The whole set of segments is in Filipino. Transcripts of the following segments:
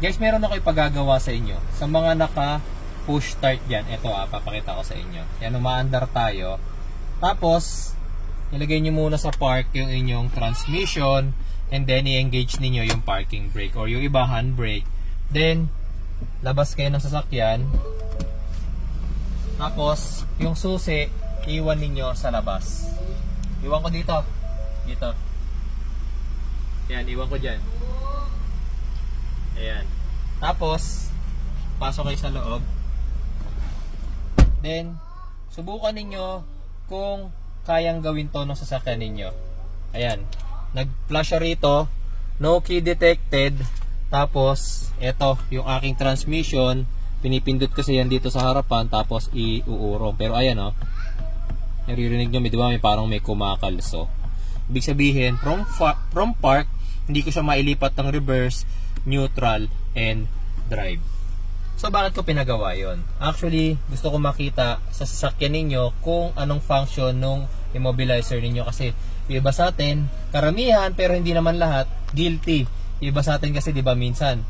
Guys, meron ako ipagagawa sa inyo. Sa mga naka-push start dyan, ito papakita ko sa inyo. Yan, umaandar tayo. Tapos, ilagay nyo muna sa park yung inyong transmission, and then i-engage niyo yung parking brake or yung iba handbrake. Then, labas kayo ng sasakyan. Tapos, yung susi, iwan ninyo sa labas. Iwan ko dito. Dito. Yan, iwan ko dyan. Ayan. Tapos, pasok kayo sa loob. Then, subukan ninyo kung kayang gawin to ng sasakyan ninyo. Ayan. Nag-flash siya rito. No key detected. Tapos, ito, yung aking transmission. Pinipindot kasi yan dito sa harapan. Tapos, iuurong. Pero ayan, oh. Naririnig nyo, di ba? Parang may kumakalso. Ibig sabihin, from park, hindi ko siya mailipat ng reverse, neutral, and drive. So, bakit ko pinagawa yon? Actually, gusto ko makita sa sasakyan ninyo kung anong function nung immobilizer ninyo. Kasi, iba sa atin, karamihan, pero hindi naman lahat, guilty. Iba sa atin kasi, di ba, minsan,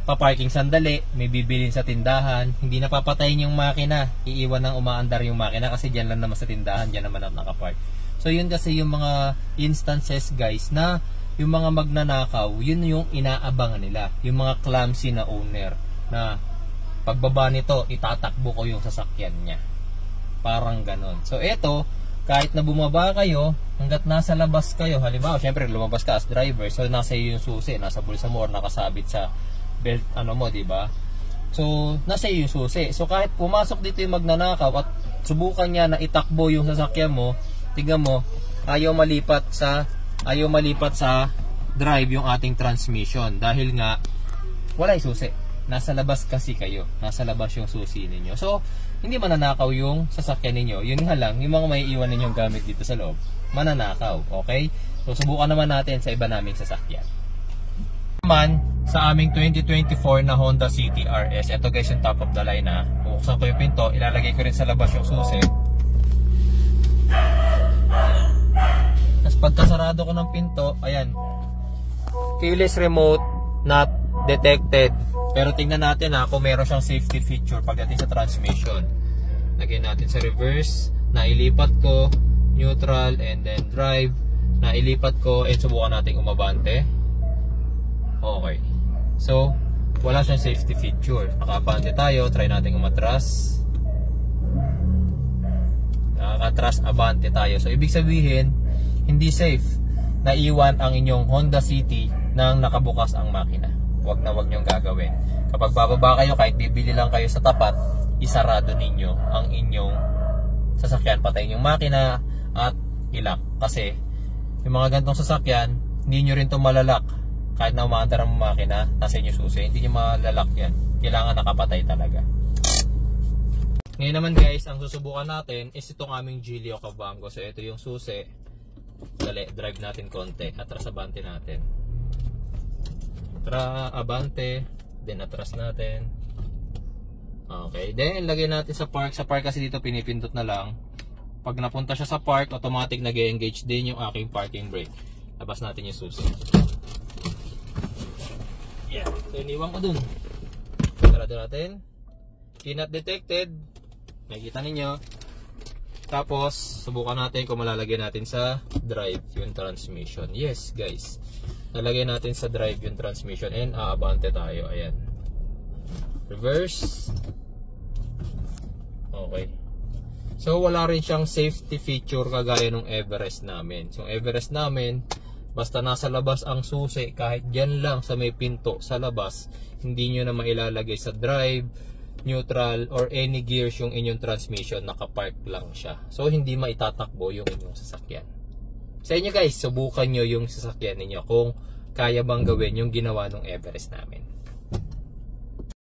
paparking sandali, may bibilin sa tindahan, hindi na papatayin yung makina, iiwan ng umaandar yung makina kasi dyan lang naman sa tindahan, dyan naman ang nakapark. So, yun kasi yung mga instances, guys, na yung mga magnanakaw, yun yung inaabangan nila. Yung mga clumsy na owner na pagbaba nito, itatakbo ko yung sasakyan niya. Parang ganon. So, eto, kahit na bumaba kayo, hanggat nasa labas kayo, halimbawa, syempre, lumabas ka as driver, so nasa iyo yung susi, nasa bulsa mo, or nakasabit sa belt, ano mo, diba? So, nasa iyo yung susi. So, kahit pumasok dito yung magnanakaw at subukan niya na itakbo yung sasakyan mo, tingnan mo, ayaw malipat sa drive yung ating transmission dahil nga wala yung susi. Nasa labas kasi kayo. Nasa labas yung susi ninyo. So, hindi mananakaw yung sasakyan ninyo. Yun nga lang, yung mga may iwan ninyong gamit dito sa loob, mananakaw. Okay? So, subukan naman natin sa iba naming sasakyan. Naman, sa aming 2024 na Honda City RS, ito guys yung top of the line na. Buksan ko yung pinto, ilalagay ko rin sa labas yung susi. Tapos pagkasarado ko ng pinto, ayan, keyless remote, not detected. Pero tingnan natin kung meron siyang safety feature pagdating sa transmission. Lagyan natin sa reverse, nailipat ko, neutral, and then drive, nailipat ko, and subukan natin umabante. Okay. So, wala siyang safety feature. Nakabante tayo, try natin umatras. Nakatras, abante tayo. So, ibig sabihin, hindi safe. Naiwan ang inyong Honda City nang nakabukas ang makina. Huwag na huwag nyong gagawin. Kapag bababa kayo, kahit bibili lang kayo sa tapat, isarado ninyo ang inyong sasakyan. Patayin yung makina at ilak. Kasi, yung mga gantong sasakyan, hindi nyo rin ito malalak. Kahit na umaandar ang makina, nasa inyo susi, hindi nyo malalak yan. Kailangan nakapatay talaga. Ngayon naman guys, ang susubukan natin is itong aming Gilio Cabango. So ito yung susi. Dali, drive natin konti. Atras abante natin. Abante. Then atras natin. Okay. Then lagay natin sa park. Sa park kasi dito pinipindot na lang. Pag napunta siya sa park, automatic nag-engage din yung aking parking brake. Labas natin yung susi. Yeah. So iniwan ko dun. Sarado natin. Not detected. Nakikita ninyo. Tapos, subukan natin kung malalagay natin sa drive yung transmission. Yes, guys. Nalagay natin sa drive yung transmission and aabante tayo. Ayan. Reverse. Okay. So, wala rin siyang safety feature kagaya ng Everest namin. So, Everest namin, basta nasa labas ang susi, kahit dyan lang sa may pinto sa labas, hindi nyo na mailalagay sa drive, neutral, or any gears yung inyong transmission, nakapark lang siya. So, hindi maitatakbo yung inyong sasakyan. Sa inyo guys, subukan nyo yung sasakyan ninyo kung kaya bang gawin yung ginawa ng Everest namin.